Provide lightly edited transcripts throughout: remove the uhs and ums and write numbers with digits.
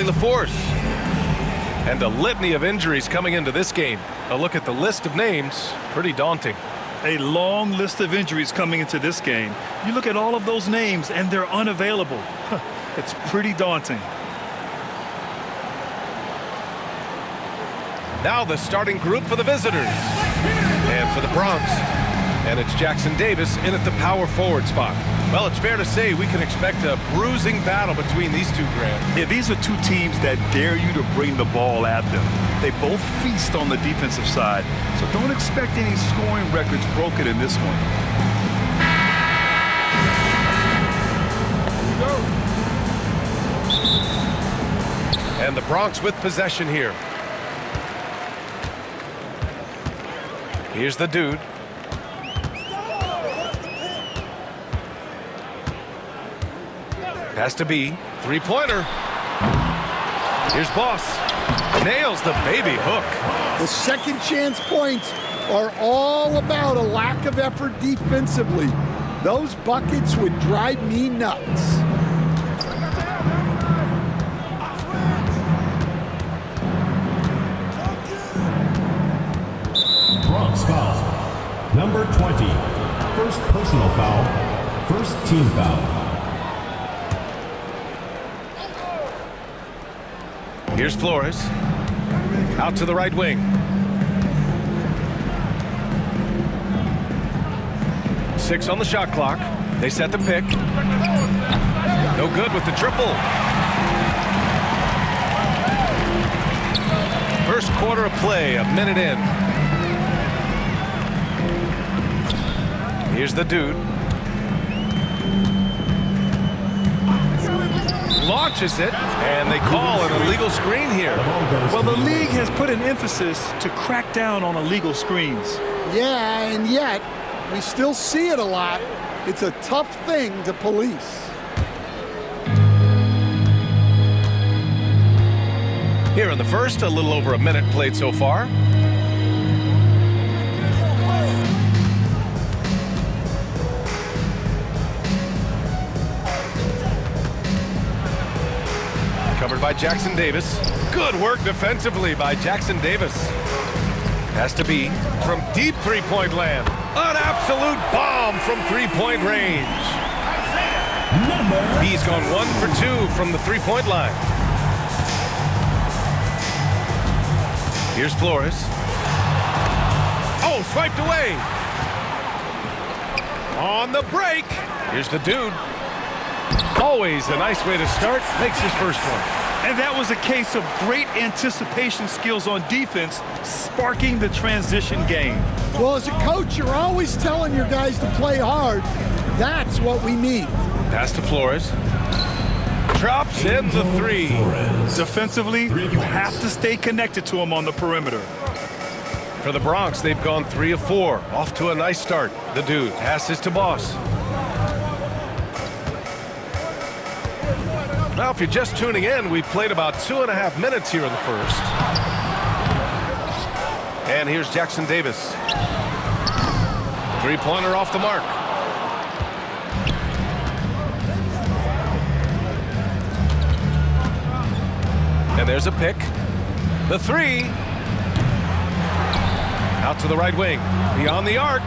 the force. And a litany of injuries coming into this game. A look at the list of names, pretty daunting. A long list of injuries coming into this game. You look at all of those names and they're unavailable. It's pretty daunting. Now the starting group for the visitors. And for the Bronx. And it's Jackson Davis in at the power forward spot. Well, it's fair to say we can expect a bruising battle between these two, Grant. Yeah, these are two teams that dare you to bring the ball at them. They both feast on the defensive side, so don't expect any scoring records broken in this one. And the Bronx with possession here. Here's the dude. Has to be. Three-pointer. Here's Boss. Nails the baby hook. The second chance points are all about a lack of effort defensively. Those buckets would drive me nuts. Bronx foul. Number 20. First personal foul. First team foul. Here's Flores. Out to the right wing. 6 on the shot clock. They set the pick. No good with the triple. First quarter of play, a minute in. Here's the dude. Launches it, and they call an illegal screen here. Well, the league has put an emphasis to crack down on illegal screens. Yeah, and yet we still see it a lot. It's a tough thing to police. Here in the first, a little over a minute played so far. Covered by Jackson Davis. Good work defensively by Jackson Davis. Has to be from deep three-point land. An absolute bomb from three-point range. He's gone 1 for 2 from the three-point line. Here's Flores. Oh, swiped away. On the break. Here's the dude. Always a nice way to start. Makes his first one. And that was a case of great anticipation skills on defense, sparking the transition game. Well, as a coach, you're always telling your guys to play hard. That's what we need. Pass to Flores. Drops in the three. Defensively, you have to stay connected to him on the perimeter. For the Bronx, they've gone 3 of 4. Off to a nice start. The dude passes to Boss. Now, if you're just tuning in, we've played about 2.5 minutes here in the first. And here's Jackson Davis. Three-pointer off the mark. And there's a pick. The three. Out to the right wing. Beyond the arc.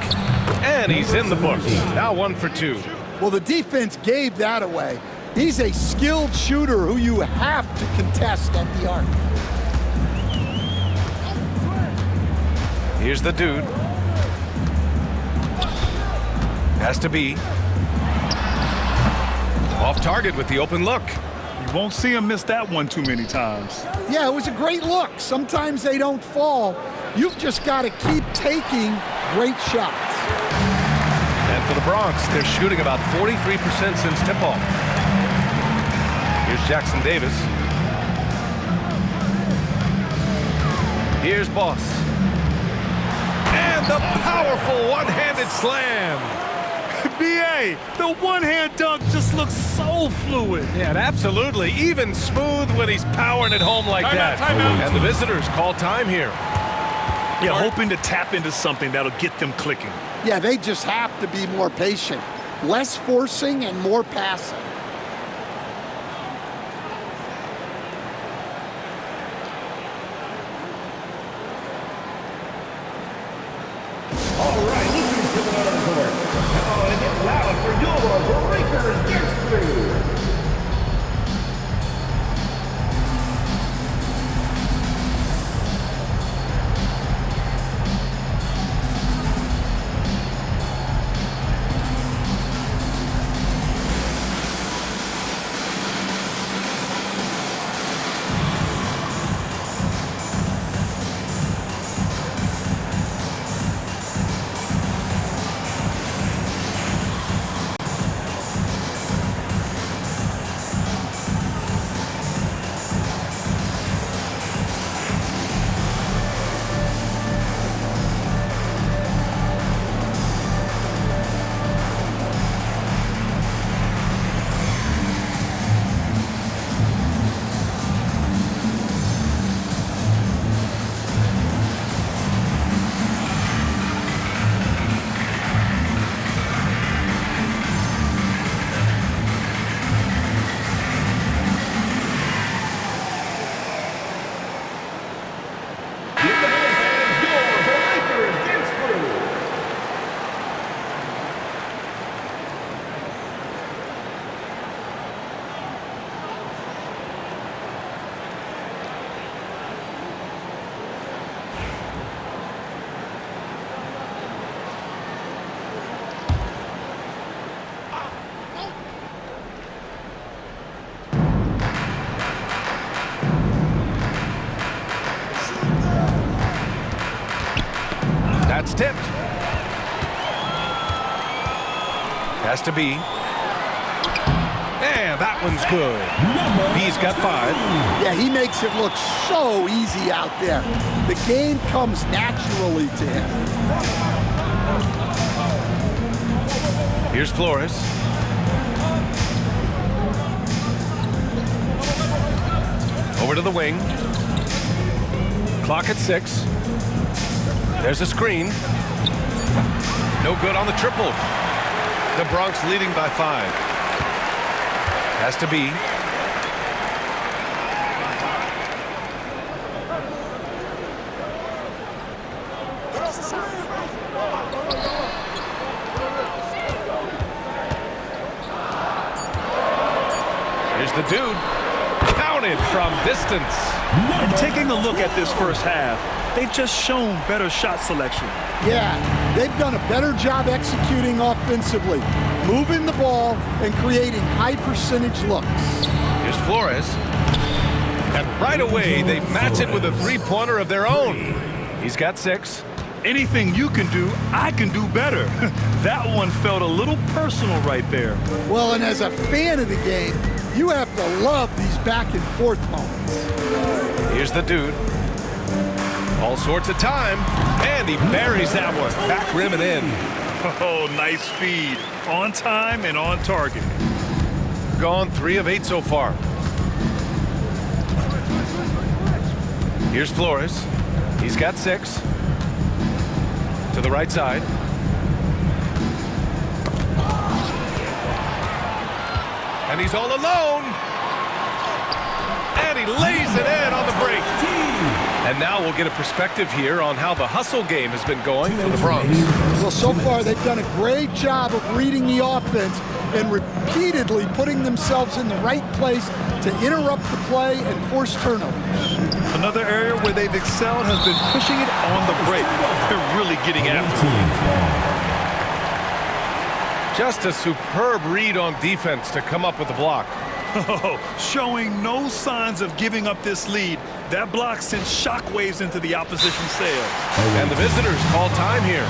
And he's in the books. Now 1 for 2. Well, the defense gave that away. He's a skilled shooter who you have to contest at the arc. Here's the dude. Has to be. Off target with the open look. You won't see him miss that one too many times. Yeah, it was a great look. Sometimes they don't fall. You've just got to keep taking great shots. And for the Bronx, they're shooting about 43% since tip-off. Here's Jackson Davis. Here's Boss. And the powerful one-handed slam. B.A., the one-hand dunk just looks so fluid. Yeah, and absolutely. Even smooth when he's powering it home like that. Timeout. And the visitors call time here. Yeah, hoping to tap into something that'll get them clicking. Yeah, they just have to be more patient. Less forcing and more passing. That's tipped. Has to be. And that one's good. He's got 5. Yeah, he makes it look so easy out there. The game comes naturally to him. Here's Flores. Over to the wing. Clock at 6. There's a screen. No good on the triple. The Bronx leading by 5. Has to be. Here's the dude. Counted from distance. And taking a look at this first half, they've just shown better shot selection. Yeah, they've done a better job executing offensively, moving the ball and creating high percentage looks. Here's Flores. And right away, they match it with a three-pointer of their own. He's got 6. Anything you can do, I can do better. That one felt a little personal right there. Well, and as a fan of the game, you have to love these back and forth moments. Here's the dude. All sorts of time, and he buries that one. Back rim and in. Oh, nice feed. On time and on target. Gone 3 of 8 so far. Here's Flores. He's got 6. To the right side. And he's all alone. And he lays it in on the break. And now we'll get a perspective here on how the hustle game has been going for the Bronx. Well, so far they've done a great job of reading the offense and repeatedly putting themselves in the right place to interrupt the play and force turnovers. Another area where they've excelled has been pushing it on the break. They're really getting after it. Just a superb read on defense to come up with the block. Oh, showing no signs of giving up this lead. That block sent shockwaves into the opposition sail. And the visitors call time here.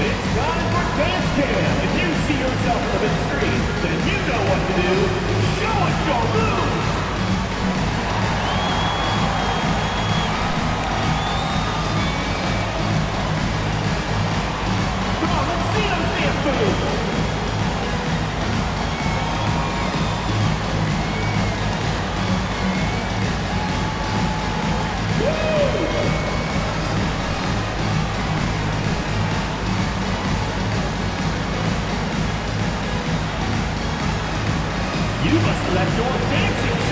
It's time for dance cam. If you see yourself on the big screen, then you know what to do. Show us your moves.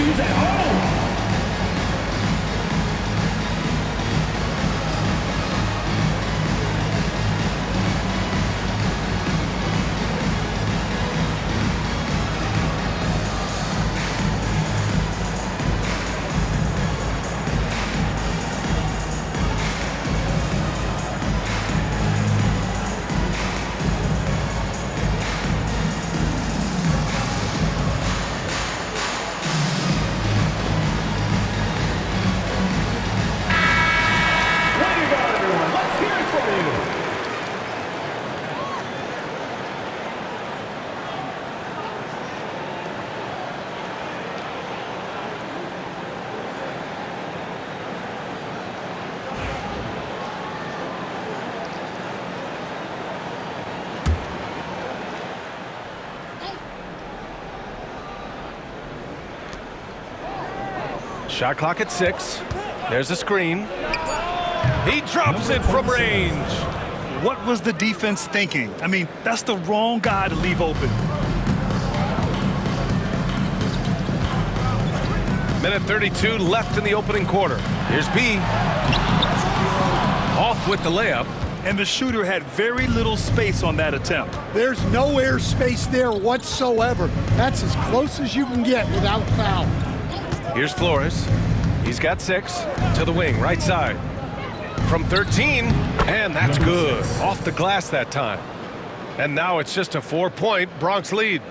He's at home. Shot clock at 6. There's a screen. He drops it from range. What was the defense thinking? I mean, that's the wrong guy to leave open. Minute 32 left in the opening quarter. Here's B. Off with the layup. And the shooter had very little space on that attempt. There's no air space there whatsoever. That's as close as you can get without foul. Here's Flores. He's got 6 to the wing, right side. From 13, and that's good. Off the glass that time. And now it's just a 4-point Bronx lead.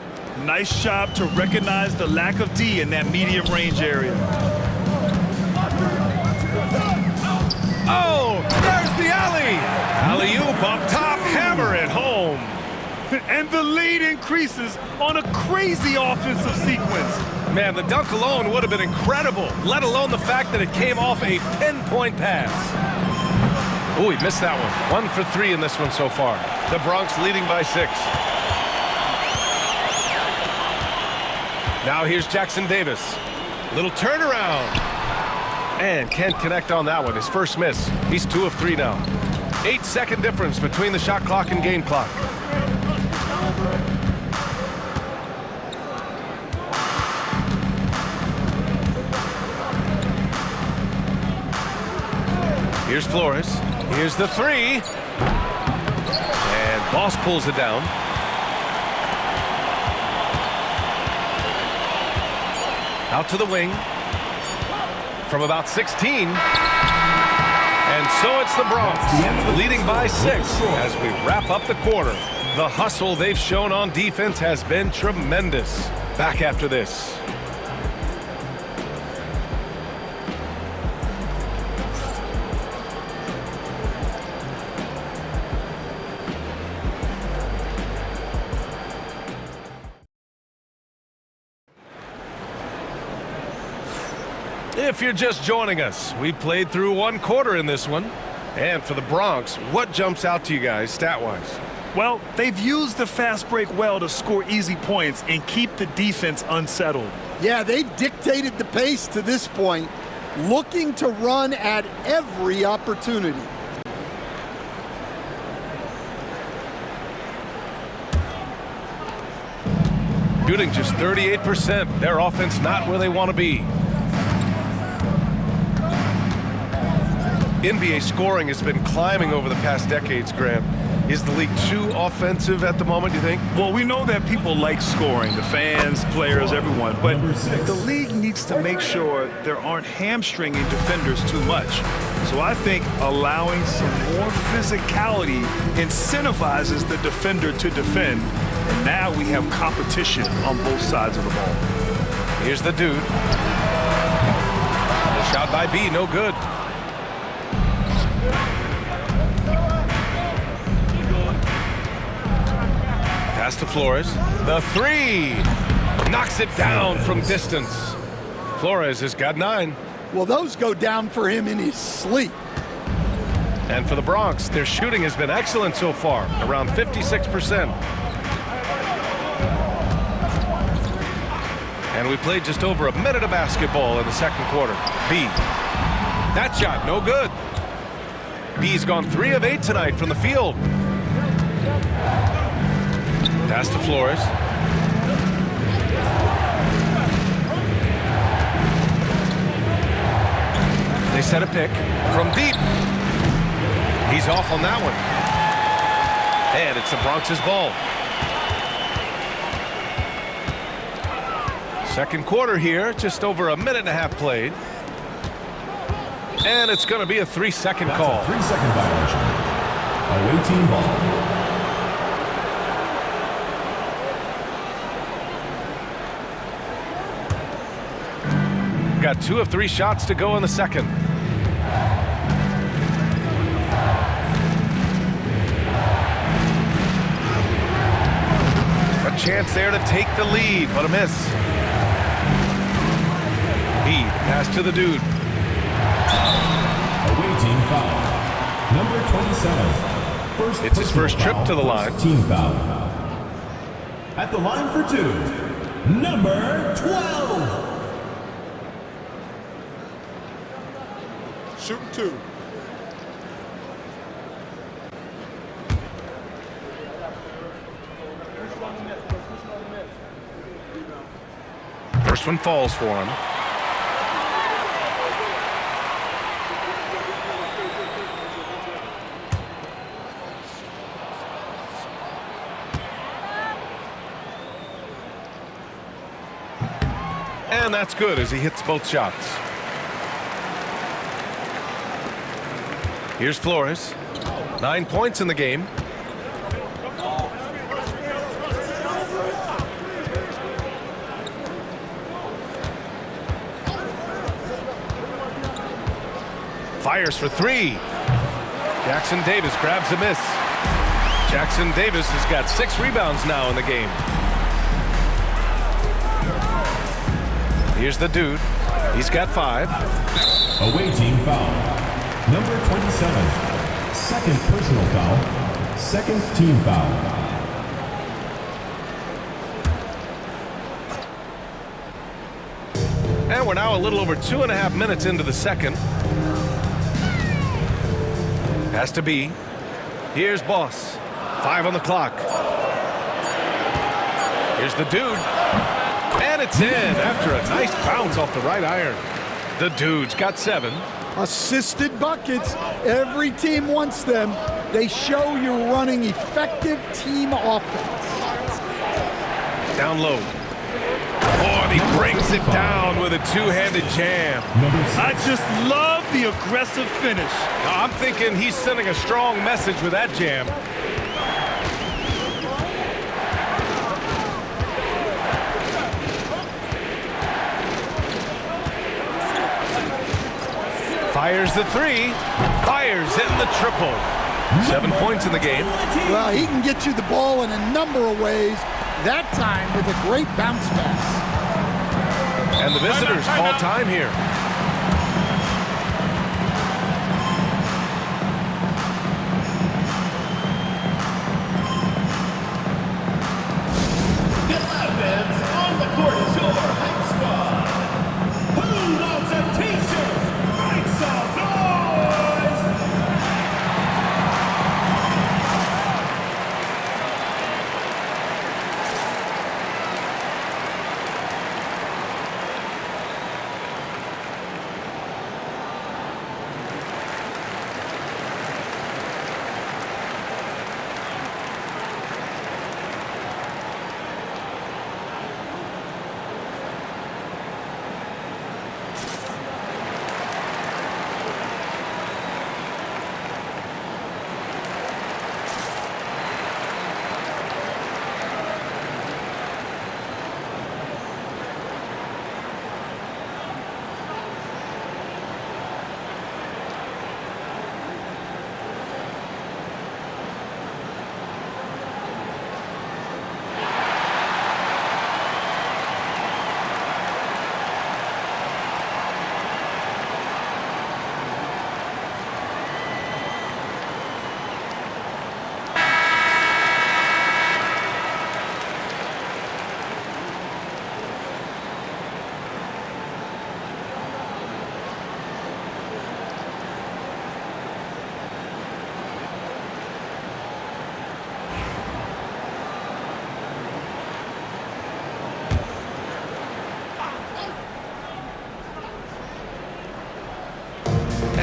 Nice job to recognize the lack of D in that medium range area. Oh, there's the alley. Alley-oop up top, hammer it home. And the lead increases on a crazy offensive sequence. Man, the dunk alone would have been incredible, let alone the fact that it came off a pinpoint pass. Oh, he missed that one. 1 for 3 in this one so far. The Bronx leading by 6. Now here's Jackson Davis. Little turnaround. And can't connect on that one. His first miss. He's 2 of 3 now. 8-second difference between the shot clock and game clock. Here's Flores. Here's the 3. And Boss pulls it down. Out to the wing. From about 16. And so it's the Bronx leading by 6 as we wrap up the quarter. The hustle they've shown on defense has been tremendous. Back after this. If you're just joining us, we played through 1 quarter in this one. And for the Bronx, what jumps out to you guys stat-wise? Well, they've used the fast break well to score easy points and keep the defense unsettled. Yeah, they've dictated the pace to this point, looking to run at every opportunity. Shooting just 38%. Their offense not where they want to be. NBA scoring has been climbing over the past decades, Grant. Is the league too offensive at the moment, you think? Well, we know that people like scoring, the fans, players, everyone, but the league needs to make sure there aren't hamstringing defenders too much. So I think allowing some more physicality incentivizes the defender to defend, and now we have competition on both sides of the ball. Here's the dude. The shot by B, no good. Pass to Flores. The 3. Knocks it down from distance. Flores has got 9. Well, those go down for him in his sleep. And for the Bronx, their shooting has been excellent so far, around 56%. And we played just over a minute of basketball in the second quarter. B. That shot, no good. B's gone 3 of 8 tonight from the field. Pass to Flores. set a pick from deep. He's off on that one. And it's the Bronx's ball. Second quarter here, just over a minute and a half played. And it's going to be a 3-second call. A 3-second violation. Away team ball. Got 2 of 3 shots to go in the second. A chance there to take the lead, but a miss. Heed pass to the dude. Away team foul. Number 27. It's his first trip to the line. Team foul. At the line for 2, number 12. Shooting 2. First one falls for him. And that's good as he hits both shots. Here's Flores. 9 points in the game. Fires for 3. Jackson Davis grabs a miss. Jackson Davis has got 6 rebounds now in the game. Here's the dude. He's got 5. Away team foul. Number 27. Second personal foul. Second team foul. And we're now a little over 2.5 minutes into the second. Has to be. Here's Boss. 5 on the clock. Here's the dude. And it's in after a nice bounce off the right iron. The dude's got 7. Assisted buckets. Every team wants them. They show you're running effective team offense. Down low. Oh, and he brings it down with a 2-handed jam. I just love the aggressive finish. I'm thinking he's sending a strong message with that jam. Fires the 3. Fires in the triple. 7 points in the game. Well, he can get you the ball in a number of ways. That time with a great bounce pass. And the visitors call time here. On the court is your hype squad. Who wants a t-shirt? Make some noise!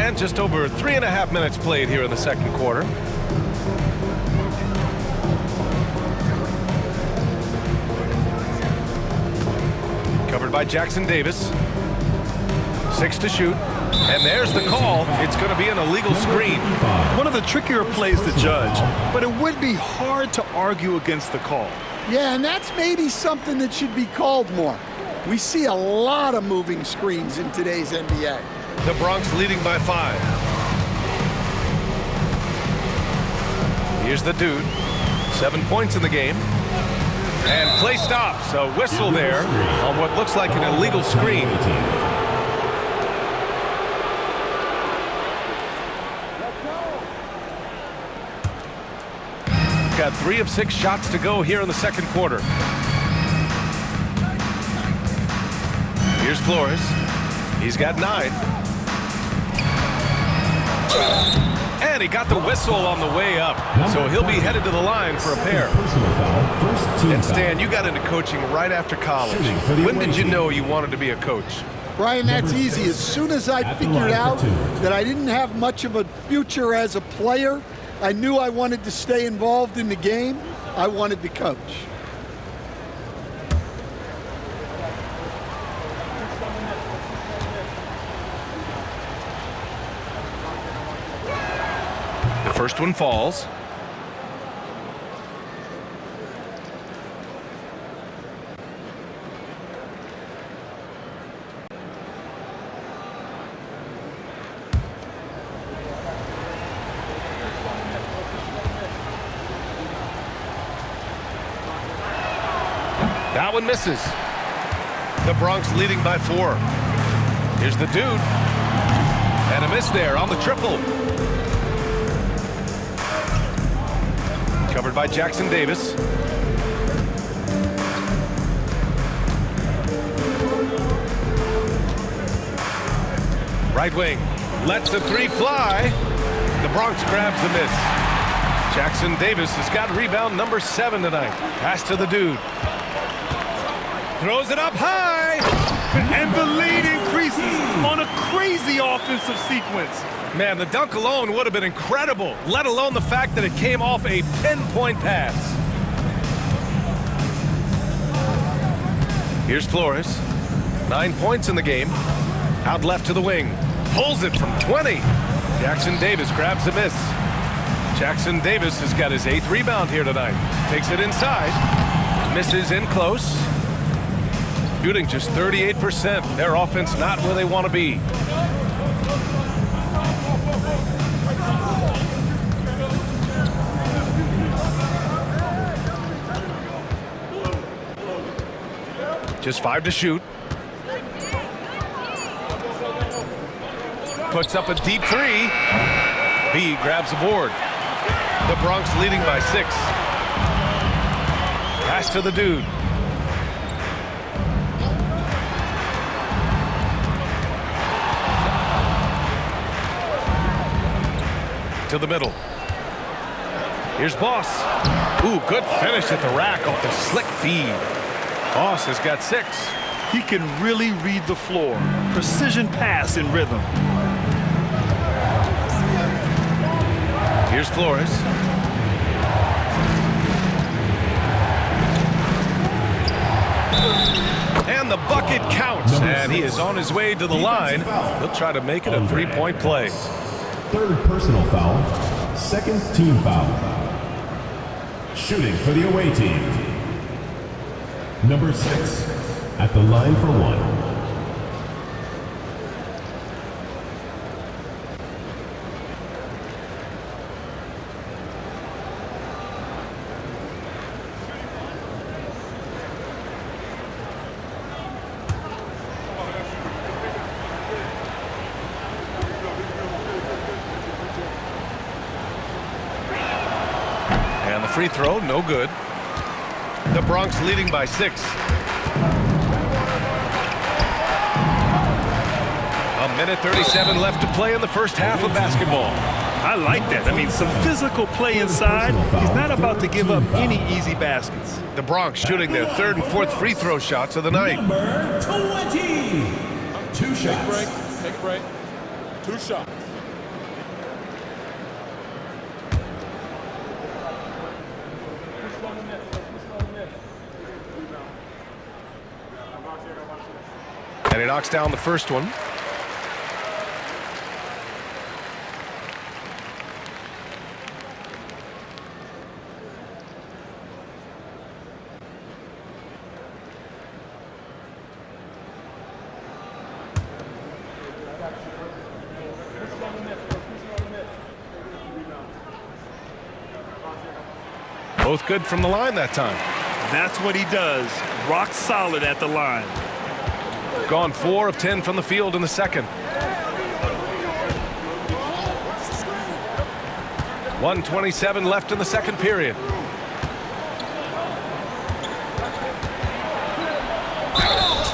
And just over 3.5 minutes played here in the second quarter. Covered by Jackson Davis. 6 to shoot. And there's the call. It's going to be an illegal screen. One of the trickier plays to judge, but it would be hard to argue against the call. Yeah, and that's maybe something that should be called more. We see a lot of moving screens in today's NBA. The Bronx leading by 5. Here's the dude. 7 points in the game. And play stops. A whistle there on what looks like an illegal screen. Got 3 of 6 shots to go here in the second quarter. Here's Flores. He's got 9. And he got the whistle on the way up. So he'll be headed to the line for a pair. And Stan, you got into coaching right after college. When did you know you wanted to be a coach? Brian, that's easy. As soon as I figured out that I didn't have much of a future as a player, I knew I wanted to stay involved in the game. I wanted to coach. The first one falls. That one misses. The Bronx leading by 4. Here's the dude. And a miss there on the triple. Covered by Jackson Davis. Right wing. Lets the 3 fly. The Bronx grabs the miss. Jackson Davis has got rebound number 7 tonight. Pass to the dude. Throws it up high. And the lead increases on a crazy offensive sequence. Man, the dunk alone would have been incredible, let alone the fact that it came off a pinpoint pass. Here's Flores. 9 points in the game. Out left to the wing. Pulls it from 20. Jackson Davis grabs the miss. Jackson Davis has got his 8th rebound here tonight. Takes it inside. Misses in close. Shooting just 38%. Their offense not where they want to be. Just 5 to shoot. Puts up a deep 3. B grabs the board. The Bronx leading by 6. Pass to the dude. To the middle. Here's Boss. Ooh, good finish at the rack off the slick feed. Boss has got 6. He can really read the floor. Precision pass in rhythm. Here's Flores. And the bucket counts. And he is on his way to the line. He'll try to make it a 3-point play. 3rd personal foul. 2nd team foul. Shooting for the away team. Number 6 at the line for 1. And the free throw, no good. The Bronx leading by 6. A minute 37 left to play in the first half of basketball. I like that. I mean, some physical play inside. He's not about to give up any easy baskets. The Bronx shooting their 3rd and 4th free throw shots of the night. Number 20. 2 shots. Take a break. 2 shots. knocks down the first one. Both good from the line that time. That's what he does. Rock solid at the line. Gone 4 of 10 from the field in the second. 1:27 left in the second period.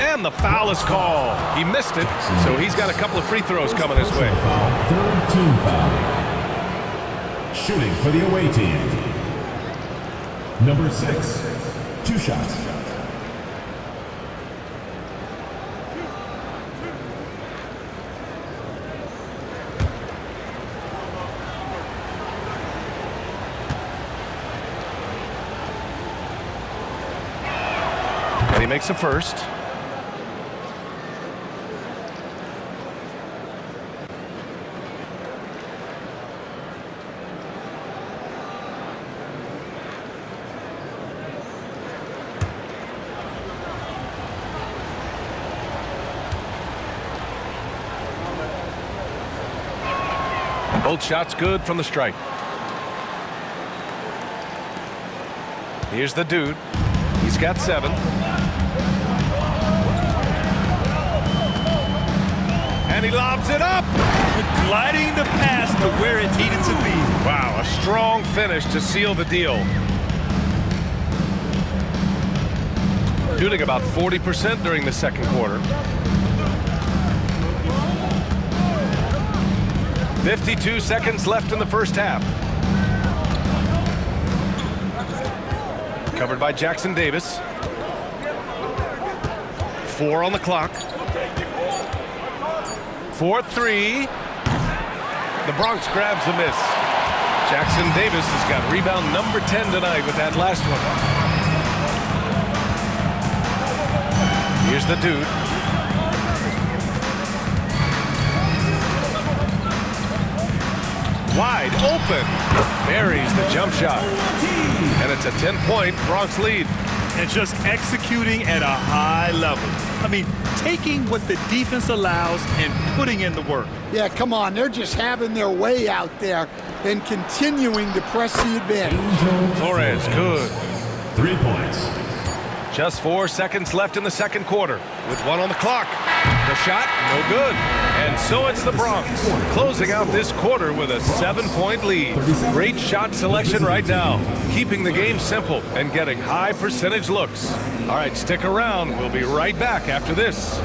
And the foul is called. He missed it, so he's got a couple of free throws coming his way. Third team foul. Shooting for the away team. Number 6, 2 shots. And he makes a first. Both shots good from the stripe. Here's the dude. He's got 7. And he lobs it up. Gliding the pass to where it needed to be. Wow, a strong finish to seal the deal. Shooting about 40% during the second quarter. 52 seconds left in the first half. Covered by Jackson Davis. 4 on the clock. 4-3. The Bronx grabs the miss. Jackson Davis has got rebound number 10 tonight with that last one. Here's the dude. Wide open. Buries the jump shot. And it's a 10-point Bronx lead. And just executing at a high level. I mean, taking what the defense allows and putting in the work. Yeah, come on. They're just having their way out there and continuing to press the advantage. Flores, good. 3 points. Just 4 seconds left in the second quarter with 1 on the clock. The shot, no good. And so it's the Bronx closing out this quarter with a 7-point lead. Great shot selection right now, keeping the game simple and getting high percentage looks. All right, stick around. We'll be right back after this.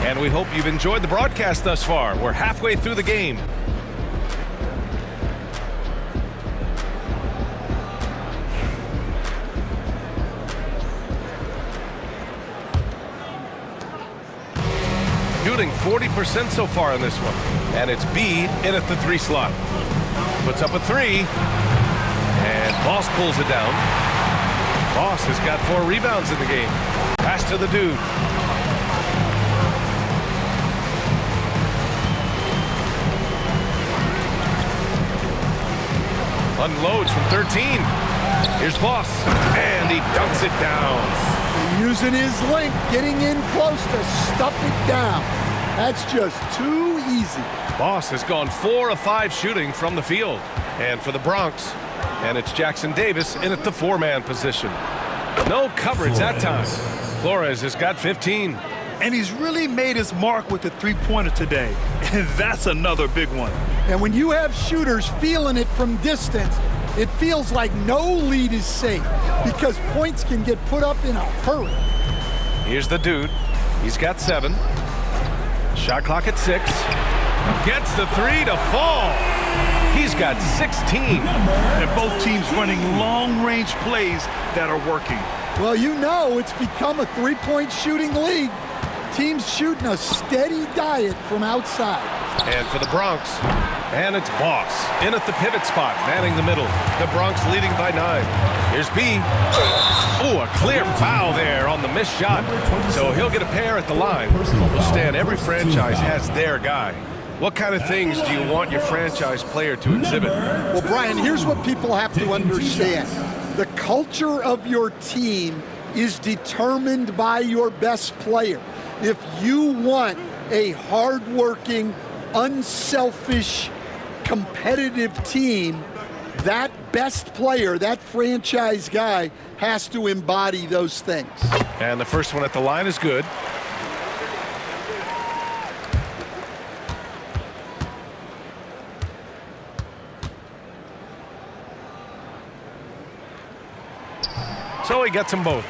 And we hope you've enjoyed the broadcast thus far. We're halfway through the game. Shooting 40% so far in this one. And it's B in at the 3 slot. Puts up a 3. And Boss pulls it down. Boss has got 4 rebounds in the game. Pass to the dude. Unloads from 13. Here's Boss. And he dunks it down. Using his length, getting in close to stuff it down. That's just too easy. Boss has gone 4 of 5 shooting from the field. And for the Bronx, and it's Jackson Davis in at the 4-man position. No coverage that time. Flores has got 15. And he's really made his mark with the three-pointer today. And that's another big one. And when you have shooters feeling it from distance, it feels like no lead is safe because points can get put up in a hurry. Here's the dude. He's got 7. Shot clock at 6. Gets the 3 to fall. He's got 16. And both teams running long-range plays that are working. Well, you know it's become a three-point shooting league. Teams shooting a steady diet from outside. And for the Bronx, and it's Boss in at the pivot spot, manning the middle. The Bronx leading by 9. Here's B. Oh, a clear foul there on the missed shot. So he'll get a pair at the line. Stan, every franchise has their guy. What kind of things do you want your franchise player to exhibit? Well, Brian, here's what people have to understand. The culture of your team is determined by your best player. If you want a hardworking, unselfish, competitive team, that best player, that franchise guy, has to embody those things. And the first one at the line is good. So he gets them both.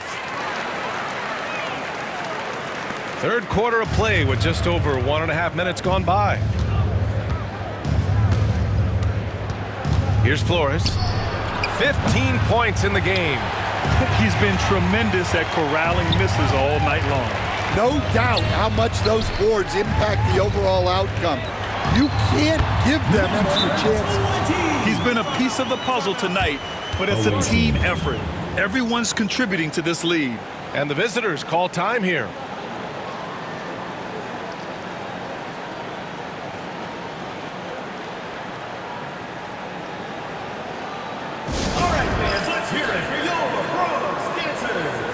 Third quarter of play with just over 1.5 minutes gone by. Here's Flores. 15 points in the game. He's been tremendous at corralling misses all night long. No doubt how much those boards impact the overall outcome. You can't give them extra chances. He's been a piece of the puzzle tonight, but it's a team effort. Everyone's contributing to this lead. And the visitors call time here. All right, fans, let's hear it for your Bronx dancers.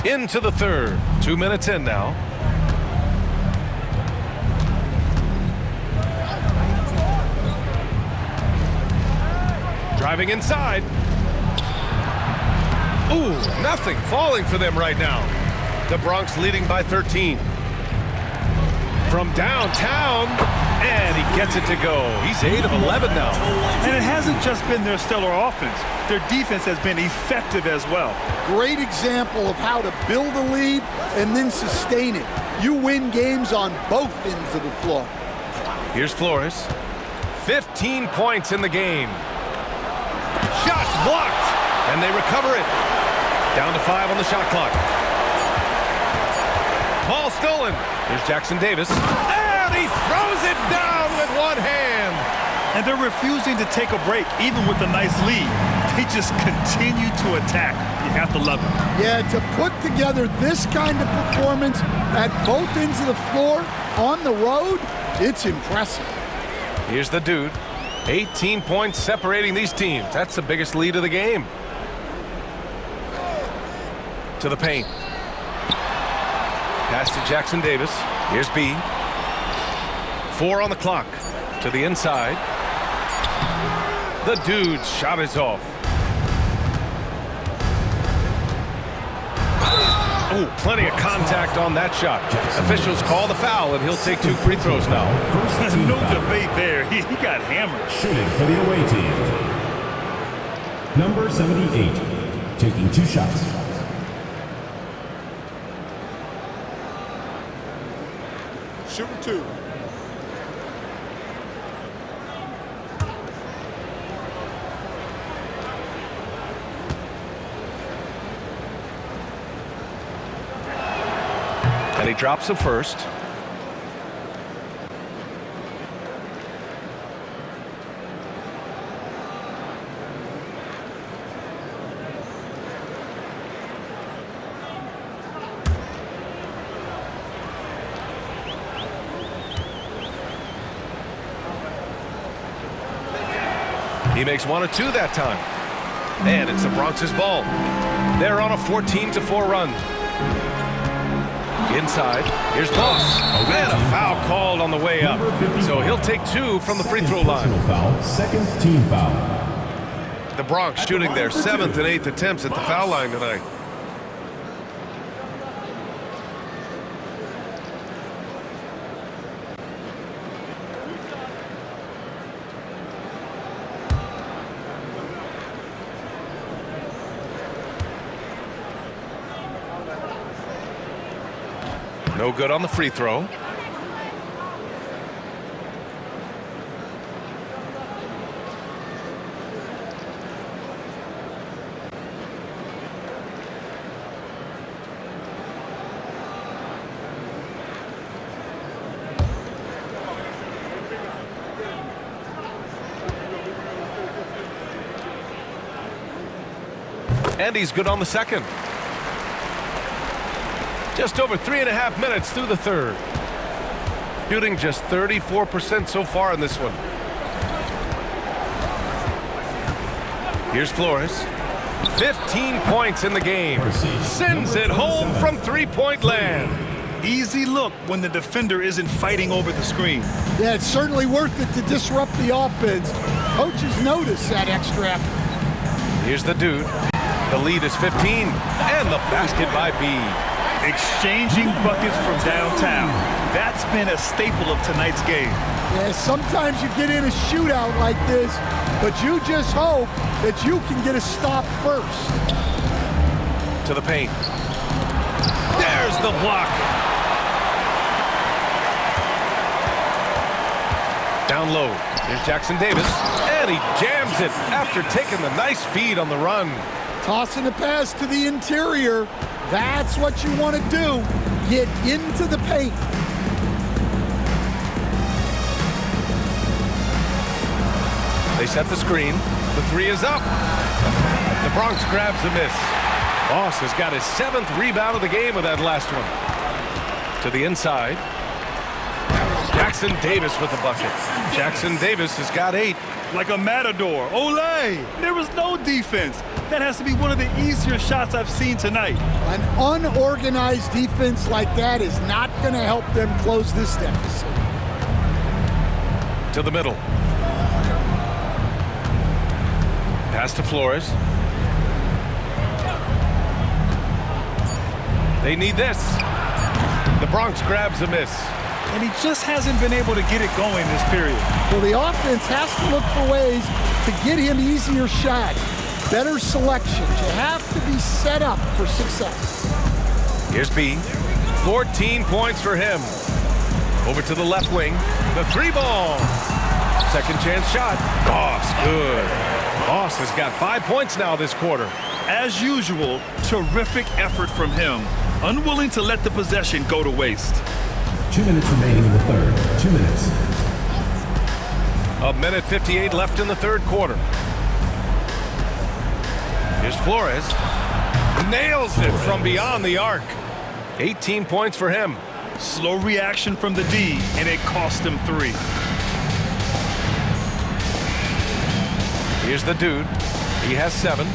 Into the third. 2 minutes in now. Driving inside. Ooh, nothing falling for them right now. The Bronx leading by 13. From downtown, and he gets it to go. He's 8 of 11 now. And it hasn't just been their stellar offense. Their defense has been effective as well. Great example of how to build a lead and then sustain it. You win games on both ends of the floor. Here's Flores. 15 points in the game. Shots blocked, and they recover it. Down to 5 on the shot clock. Ball stolen. Here's Jackson Davis. And he throws it down with one hand. And they're refusing to take a break, even with a nice lead. They just continue to attack. You have to love it. Yeah, to put together this kind of performance at both ends of the floor on the road, it's impressive. Here's the dude. 18 points separating these teams. That's the biggest lead of the game. To the paint. Pass to Jackson Davis. Here's B. 4 on the clock. To the inside. The dude's shot is off. Oh, plenty of contact on that shot. Officials call the foul, and he'll take 2 free throws now. No debate there. He got hammered. Shooting for the away team. Number 78, taking 2 shots. Shooting 2. And he drops the first. He makes 1 or 2 that time. And it's the Bronx's ball. They're on a 14-4 run. Inside, here's Boss. And a foul called on the way up. So he'll take 2 from the free throw line. Foul, second team foul. The Bronx shooting their 7th and 8th attempts at the foul line tonight. No good on the free throw. And he's good on the second. Just over 3.5 minutes through the third. Shooting just 34% so far in this one. Here's Flores. 15 points in the game. Sends it home from three-point land. Easy look when the defender isn't fighting over the screen. Yeah, it's certainly worth it to disrupt the offense. Coaches notice that extra effort. Here's the dude. The lead is 15. And the basket by B. Exchanging buckets from downtown. That's been a staple of tonight's game. Yeah, sometimes you get in a shootout like this, but you just hope that you can get a stop first. To the paint. There's the block. Down low. Here's Jackson Davis. And he jams it after taking the nice feed on the run. Tossing a pass to the interior. That's what you want to do. Get into the paint. They set the screen. The three is up. The Bronx grabs the miss. Boss has got his 7th rebound of the game with that last one. To the inside. Jackson Davis with the bucket. Jackson Davis has got 8. Like a matador. Olay! There was no defense. That has to be one of the easier shots I've seen tonight. An unorganized defense like that is not going to help them close this deficit. To the middle. Pass to Flores. They need this. The Bronx grabs a miss. And he just hasn't been able to get it going this period. Well, the offense has to look for ways to get him easier shots. Better selections. You have to be set up for success. Here's B. 14 points for him. Over to the left wing. The 3-ball. Second chance shot. Boss, good. Boss has got 5 points now this quarter. As usual, terrific effort from him. Unwilling to let the possession go to waste. 2 minutes remaining in the third. 2 minutes. A minute 58 left in the third quarter. Here's Flores. Nails it from beyond the arc. 18 points for him. Slow reaction from the D, and it cost him 3. Here's the dude. He has 7.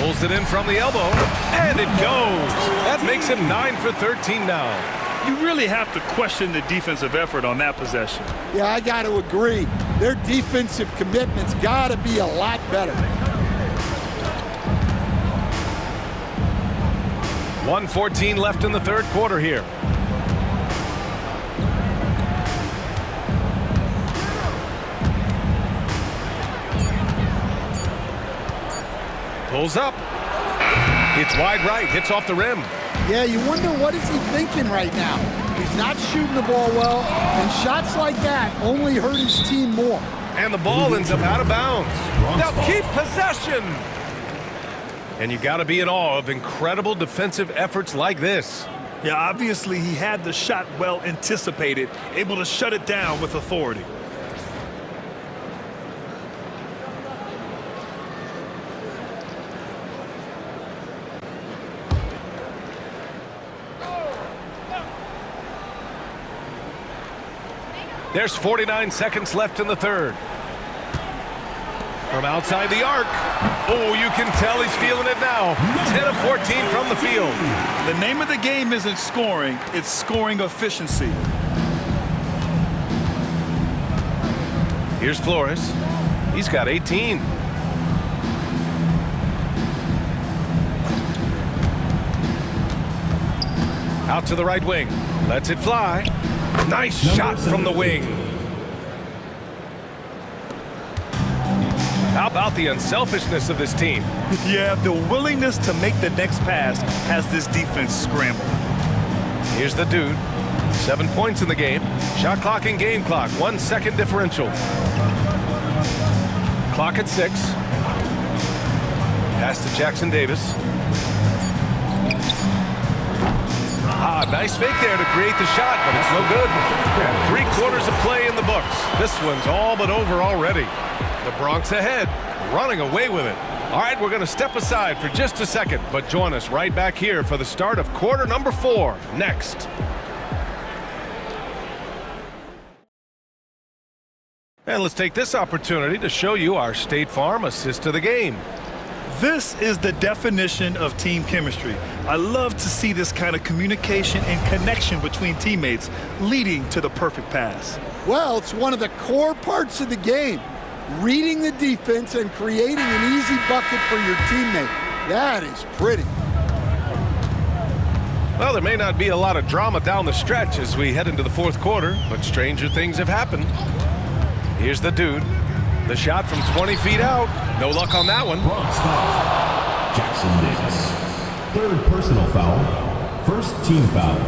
Pulls it in from the elbow, and it goes. That makes him 9 for 13 now. You really have to question the defensive effort on that possession. Yeah, I got to agree. Their defensive commitment's got to be a lot better. 1:14 left in the third quarter here. Pulls up. It's wide right. Hits off the rim. Yeah, you wonder what is he thinking right now. He's not shooting the ball well, and shots like that only hurt his team more. And the ball ends up out of bounds. Now keep possession. And you got to be in awe of incredible defensive efforts like this. Yeah, obviously he had the shot well anticipated, able to shut it down with authority. There's 49 seconds left in the third. From outside the arc. Oh, you can tell he's feeling it now. 10 of 14 from the field. The name of the game isn't scoring, it's scoring efficiency. Here's Flores. He's got 18. Out to the right wing. Lets it fly. Nice shot from the wing. How about the unselfishness of this team? Yeah, the willingness to make the next pass has this defense scrambled. Here's the dude. 7 points in the game. Shot clock and game clock. 1 second differential. Clock at 6. Pass to Jackson Davis. Nice fake there to create the shot, but it's no good. And 3 quarters of play in the books. This one's all but over already. The Bronx ahead, running away with it. All right, we're going to step aside for just a second, but join us right back here for the start of quarter number 4 next. And let's take this opportunity to show you our State Farm assist to the game. This is the definition of team chemistry. I love to see this kind of communication and connection between teammates leading to the perfect pass. Well, it's one of the core parts of the game. Reading the defense and creating an easy bucket for your teammate. That is pretty. Well, there may not be a lot of drama down the stretch as we head into the fourth quarter, but stranger things have happened. Here's the dude. The shot from 20 feet out. No luck on that one. Bronx foul. Jackson Davis. 3rd personal foul. 1st team foul.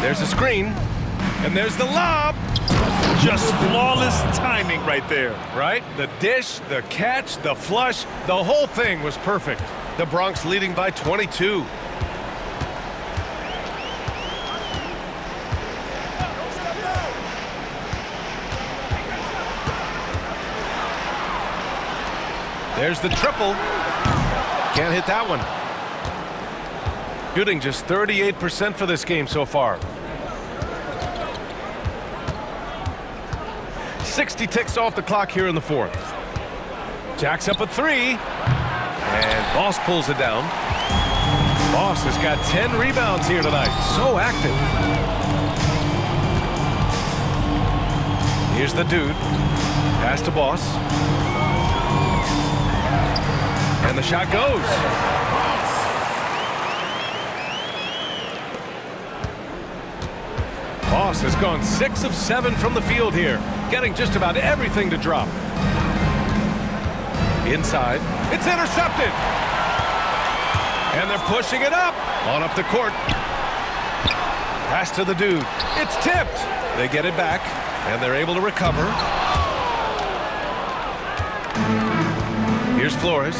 There's a screen, and there's the lob. Just flawless timing right there. Right? The dish, the catch, the flush, the whole thing was perfect. The Bronx leading by 22. There's the triple. Can't hit that one. Shooting just 38% for this game so far. 60 ticks off the clock here in the fourth. Jack's up a 3. And Boss pulls it down. Boss has got 10 rebounds here tonight. So active. Here's the dude. Pass to Boss. And the shot goes. Boss has gone 6 of 7 from the field here, getting just about everything to drop. Inside, it's intercepted. And they're pushing it up. On up the court. Pass to the dude. It's tipped. They get it back, and they're able to recover. Here's Flores.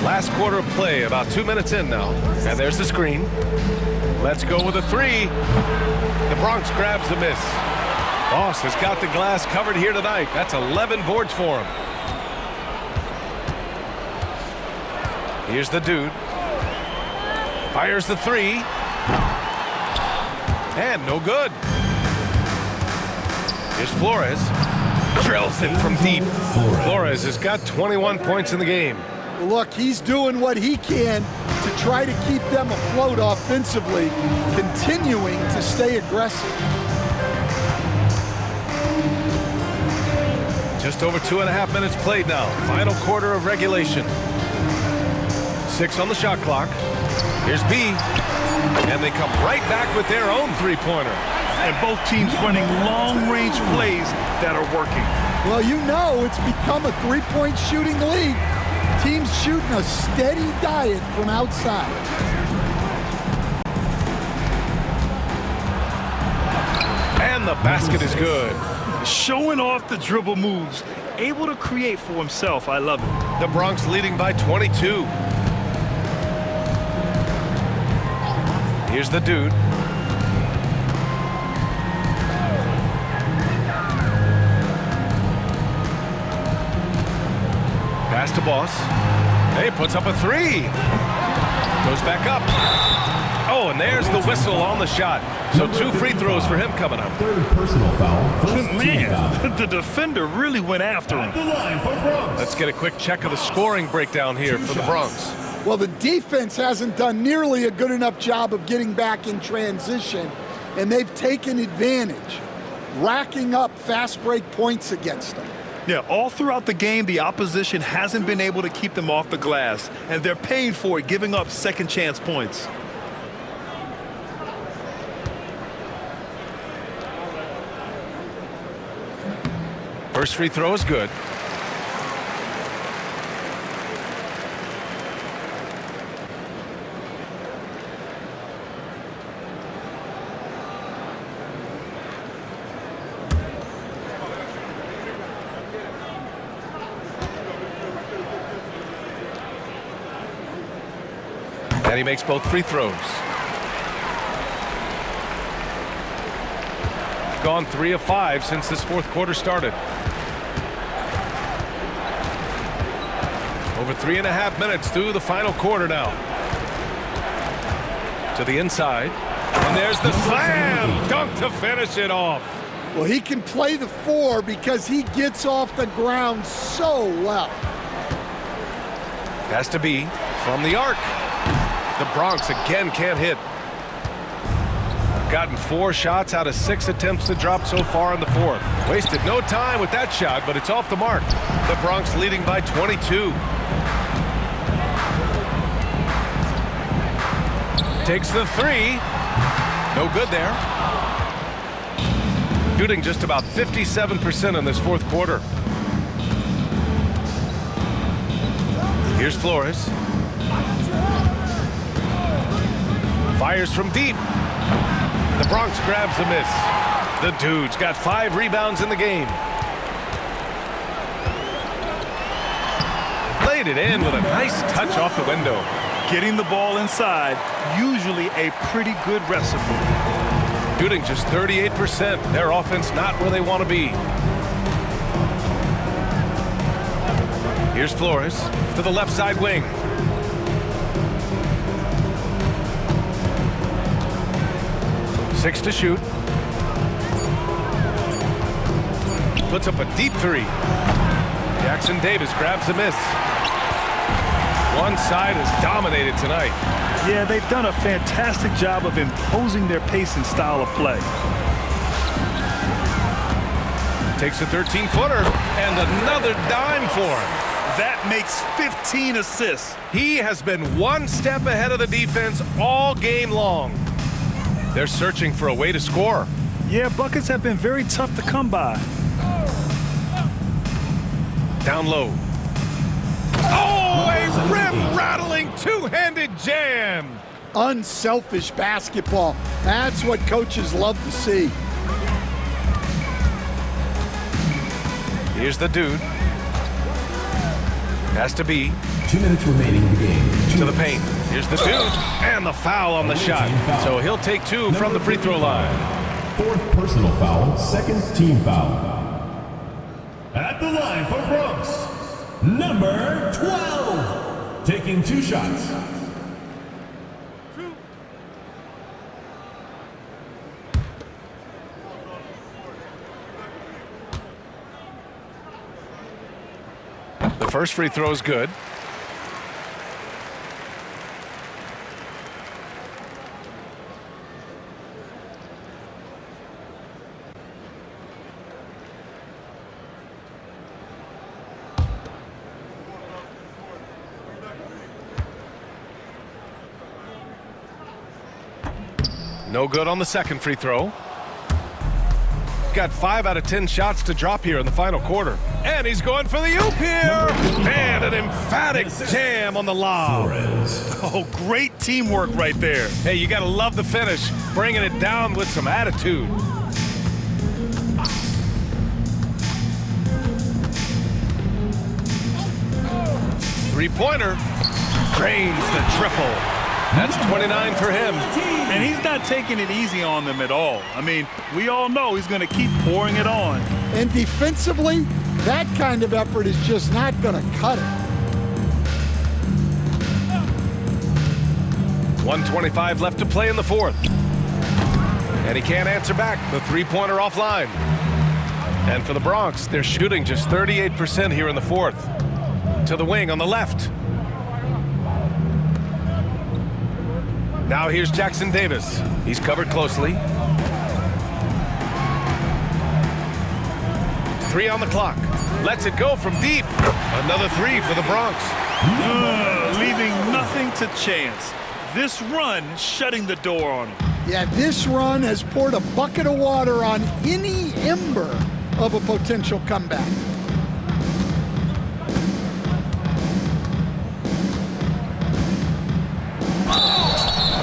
Last quarter of play, about 2 minutes in now. And there's the screen. Let's go with a 3. The Bronx grabs the miss. Boss has got the glass covered here tonight. That's 11 boards for him. Here's the dude. Fires the three. And no good. Here's Flores. Drills it from deep. Flores has got 21 points in the game. Look, he's doing what he can to try to keep them afloat offensively, continuing to stay aggressive. Just over 2.5 minutes played now. Final quarter of regulation. 6 on the shot clock. Here's B. And they come right back with their own three-pointer. And both teams running long-range plays that are working. Well, you know it's become a three-point shooting league. Teams shooting a steady diet from outside. And the basket is good. Showing off the dribble moves. Able to create for himself. I love it. The Bronx leading by 22. Here's the dude. Pass to Boss. Hey, puts up a three. Goes back up. Oh, and there's the whistle on the shot. So 2 free throws for him coming up. Third personal foul. First team foul. Man, the defender really went after him. The line for Bronx. Let's get a quick check of the scoring breakdown here for the Bronx. Well, the defense hasn't done nearly a good enough job of getting back in transition, and they've taken advantage, racking up fast break points against them. Yeah, all throughout the game, the opposition hasn't been able to keep them off the glass, and they're paying for it, giving up second chance points. First free throw is good. And he makes both free throws. Gone 3 of 5 since this fourth quarter started. Over 3.5 minutes through the final quarter now. To the inside. And there's the slam dunk to finish it off. Well, he can play the 4 because he gets off the ground so well. Has to be from the arc. The Bronx again can't hit. Gotten 4 shots out of 6 attempts to drop so far in the fourth. Wasted no time with that shot, but it's off the mark. The Bronx leading by 22. Takes the 3. No good there. Shooting just about 57% in this fourth quarter. Here's Flores. Fires from deep. The Bronx grabs the miss. The dude's got 5 rebounds in the game. Played it in with a nice touch off the window. Getting the ball inside, usually a pretty good recipe. Shooting just 38%. Their offense not where they want to be. Here's Flores to the left side wing. Six to shoot. Puts up a deep 3. Jackson Davis grabs the miss. One side has dominated tonight. Yeah, they've done a fantastic job of imposing their pace and style of play. Takes a 13-footer and another dime for him. That makes 15 assists. He has been one step ahead of the defense all game long. They're searching for a way to score. Yeah, buckets have been very tough to come by. Down low. Oh, a rim-rattling two-handed jam. Unselfish basketball. That's what coaches love to see. Here's the dude. Has to be. 2 minutes remaining in the game. To the paint. Here's the dude. And the foul on the shot. So he'll take 2 from the free throw line. 4th personal foul, 2nd team foul. At the line for Bronx, number 12. Taking 2 shots. The first free throw is good. No good on the second free throw. Got 5 out of 10 shots to drop here in the final quarter. And he's going for the oop here. And an emphatic jam on the lob. Oh, great teamwork right there. Hey, you got to love the finish. Bringing it down with some attitude. Three-pointer. Drains the triple. That's 29 for him. And he's not taking it easy on them at all. I mean, we all know he's going to keep pouring it on. And defensively, that kind of effort is just not going to cut it. 1:25 left to play in the fourth. And he can't answer back. The three-pointer offline. And for the Bronx, they're shooting just 38% here in the fourth. To the wing on the left. Now here's Jackson Davis. He's covered closely. 3 on the clock. Lets it go from deep. Another 3 for the Bronx. Leaving nothing to chance. This run shutting the door on him. Yeah, this run has poured a bucket of water on any ember of a potential comeback.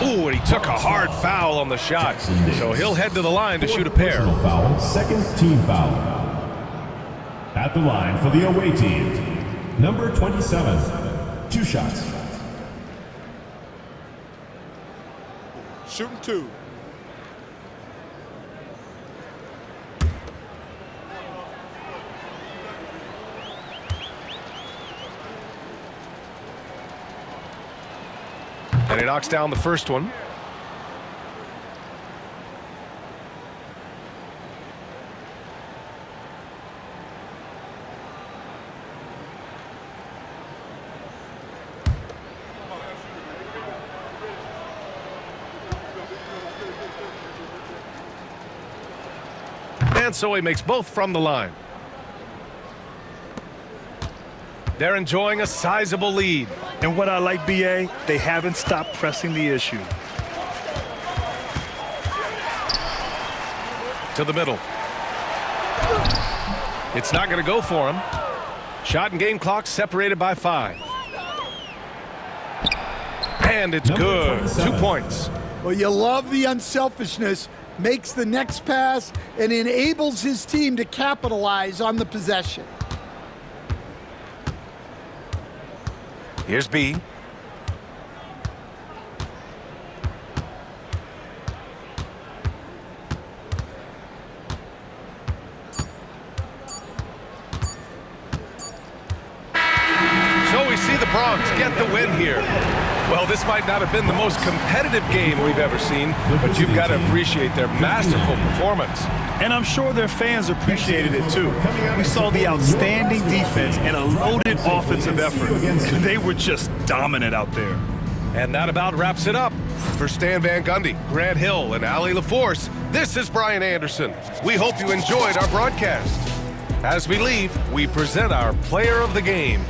Ooh, and he took a hard foul on the shot. So he'll head to the line to shoot a pair. Personal foul, 2nd team foul. At the line for the away team, number 27. 2 shots. Shooting 2. And he knocks down the first one. And so he makes both from the line. They're enjoying a sizable lead. And what I like, BA, they haven't stopped pressing the issue. To the middle. It's not going to go for him. Shot and game clock separated by 5. And it's good. 2 points. Well, you love the unselfishness. Makes the next pass and enables his team to capitalize on the possession. Here's B. So we see the Bronx get the win here. Well, this might not have been the most competitive game we've ever seen, but you've got to appreciate their masterful performance. And I'm sure their fans appreciated it too. We saw the outstanding defense and a loaded offensive effort. They were just dominant out there. And that about wraps it up. For Stan Van Gundy, Grant Hill, and Ali LaForce, this is Brian Anderson. We hope you enjoyed our broadcast. As we leave, we present our player of the game.